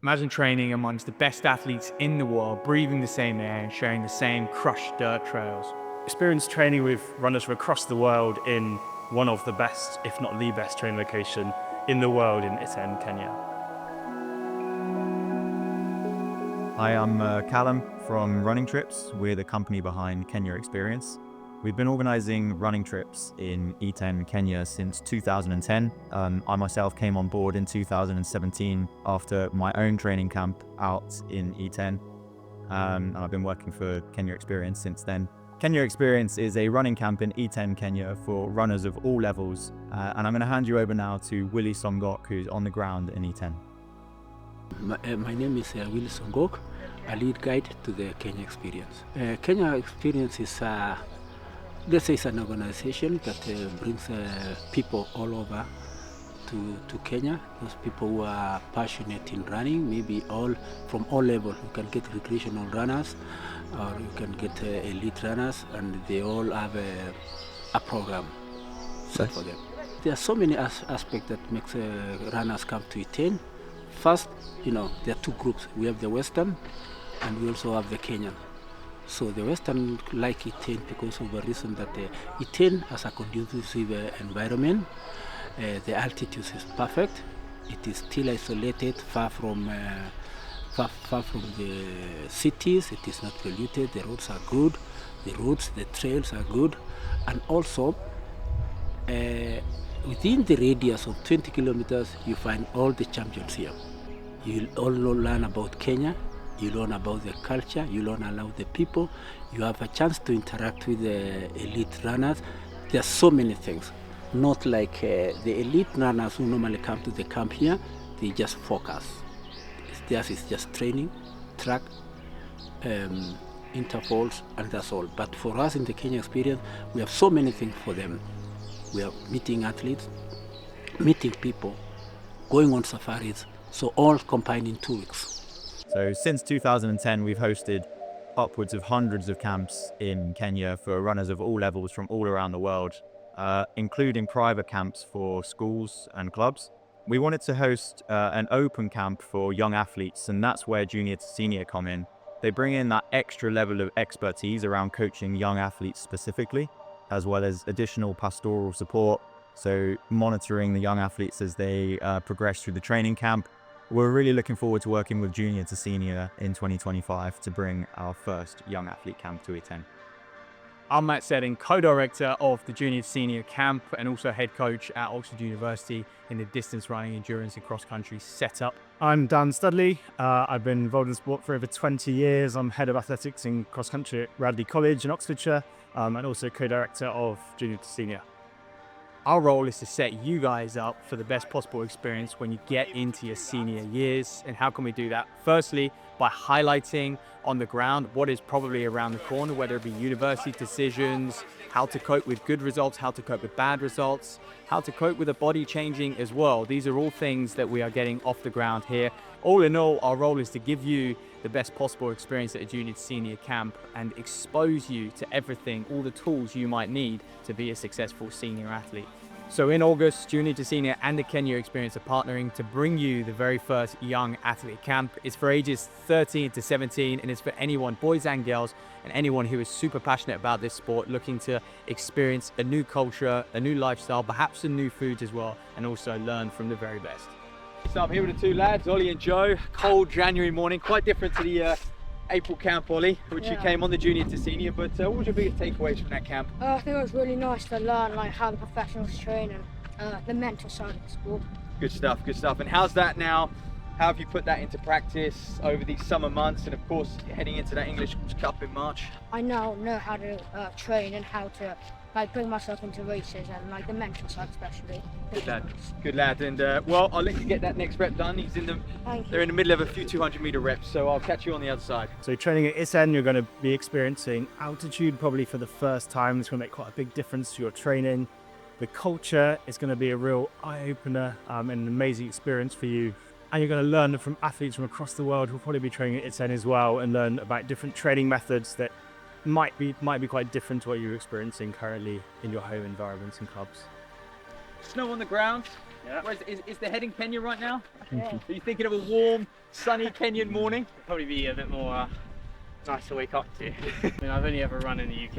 Imagine training amongst the best athletes in the world, breathing the same air and sharing the same crushed dirt trails. Experience training with runners from across the world in one of the best, if not the best training location in the world in Iten, Kenya. Hi, I'm Callum from Running Trips. We're the company behind Kenya Experience. We've been organising running trips in Iten, Kenya since 2010. I myself came on board in 2017 after my own training camp out in Iten. And I've been working for Kenya Experience since then. Kenya Experience is a running camp in Iten, Kenya for runners of all levels. And I'm going to hand you over now to Willie Songok, who's on the ground in Iten. My name is Willie Songok, a lead guide to the Kenya Experience. Kenya Experience is, let's say, it's an organization that brings people all over to Kenya. Those people who are passionate in running, maybe all from all levels. You can get recreational runners, or you can get elite runners, and they all have a program set for them. There are so many aspects that makes runners come to Iten. First, there are two groups. We have the Western, and we also have the Kenyan. So the Western like Iten because of the reason that Iten has a conducive environment. The altitude is perfect. It is still isolated, far from the cities. It is not polluted. The roads are good. The trails are good, and also within the radius of 20 kilometers, you find all the champions here. You all learn about Kenya. You learn about the culture. You learn about the people. You have a chance to interact with the elite runners. There are so many things. Not like the elite runners who normally come to the camp here. They just focus. Theirs is just training, track, intervals, and that's all. But for us in the Kenya Experience, we have so many things for them. We are meeting athletes, meeting people, going on safaris, so all combined in 2 weeks. So since 2010, we've hosted upwards of hundreds of camps in Kenya for runners of all levels from all around the world, including private camps for schools and clubs. We wanted to host an open camp for young athletes, and that's where junior to senior come in. They bring in that extra level of expertise around coaching young athletes specifically, as well as additional pastoral support, so monitoring the young athletes as they progress through the training camp. We're really looking forward to working with junior to senior in 2025 to bring our first young athlete camp to Iten. I'm Matt Sedding, co-director of the Junior to Senior Camp and also head coach at Oxford University in the distance running, endurance and cross-country setup. I'm Dan Studley. I've been involved in sport for over 20 years. I'm head of athletics in cross-country at Radley College in Oxfordshire, and also co-director of Junior to Senior. Our role is to set you guys up for the best possible experience when you get into your senior years. And how can we do that? Firstly, by highlighting on the ground what is probably around the corner, whether it be university decisions, how to cope with good results, how to cope with bad results, how to cope with a body changing as well. These are all things that we are getting off the ground here. All in all, our role is to give you the best possible experience at a junior to senior camp and expose you to everything, all the tools you might need to be a successful senior athlete. So in August, Junior to Senior and the Kenya Experience are partnering to bring you the very first young athlete camp. It's for ages 13 to 17 and it's for anyone, boys and girls, and anyone who is super passionate about this sport, looking to experience a new culture, a new lifestyle, perhaps some new foods as well, and also learn from the very best. So I'm here with the two lads, Ollie and Joe. Cold January morning, quite different to the April camp, Ollie, which you came on the Junior to Senior, but what was your biggest takeaways from that camp? I think it was really nice to learn how the professionals train and the mental side of the sport. Good stuff, good stuff. And how's that now? How have you put that into practice over these summer months and of course heading into that English Cup in March? I now know how to train and how to bring myself into races and the mental side especially. Good lad. And well, I'll let you get that next rep done. They're in the middle of a few 200-meter reps, so I'll catch you on the other side. So training at Iten, you're going to be experiencing altitude probably for the first time. It's going to make quite a big difference to your training. The culture is going to be a real eye-opener and an amazing experience for you. And you're going to learn from athletes from across the world who will probably be training at Iten as well, and learn about different training methods that might be quite different to what you're experiencing currently in your home environments and clubs. Snow on the ground, Yeah. Is the head in Kenya right now? Yeah. Are you thinking of a warm, sunny Kenyan morning? Probably be a bit more nice to wake up to. I mean, I've only ever run in the UK,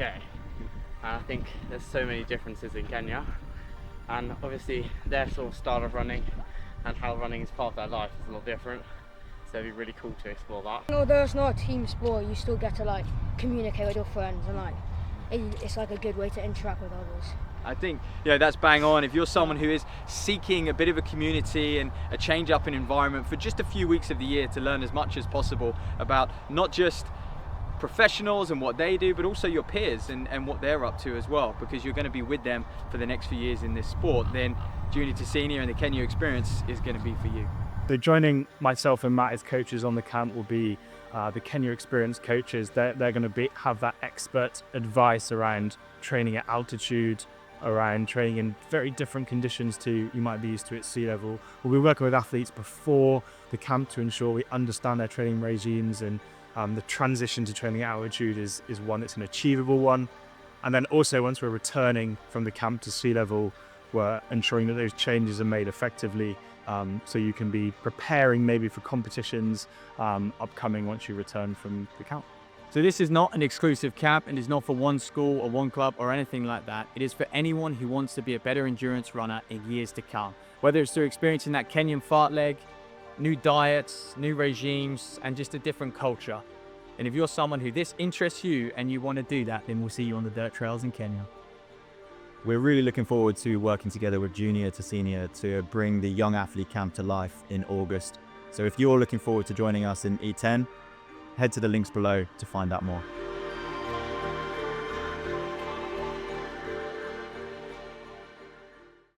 and I think there's so many differences in Kenya, and obviously their sort of style of running and how running is part of their life is a lot different, so it'd be really cool to explore that. Although it's not a team sport, you still get to like communicate with your friends, and like it's like a good way to interact with others. I think, that's bang on. If you're someone who is seeking a bit of a community and a change up in environment for just a few weeks of the year to learn as much as possible about not just professionals and what they do, but also your peers and what they're up to as well, because you're going to be with them for the next few years in this sport, then junior to senior and the Kenya experience is going to be for you. So joining myself and Matt as coaches on the camp will be the Kenya experience coaches. They're going to have that expert advice around training at altitude, around training in very different conditions to you might be used to at sea level. We'll be working with athletes before the camp to ensure we understand their training regimes, and the transition to training at altitude is one that's an achievable one. And then also once we're returning from the camp to sea level, we're ensuring that those changes are made effectively, so you can be preparing maybe for competitions upcoming once you return from the camp. So this is not an exclusive camp, and is not for one school or one club or anything like that. It is for anyone who wants to be a better endurance runner in years to come. Whether it's through experiencing that Kenyan fartlek, new diets, new regimes, and just a different culture. And if you're someone who this interests you and you want to do that, then we'll see you on the dirt trails in Kenya. We're really looking forward to working together with junior to senior to bring the Young Athlete Camp to life in August. So if you're looking forward to joining us in Iten, head to the links below to find out more.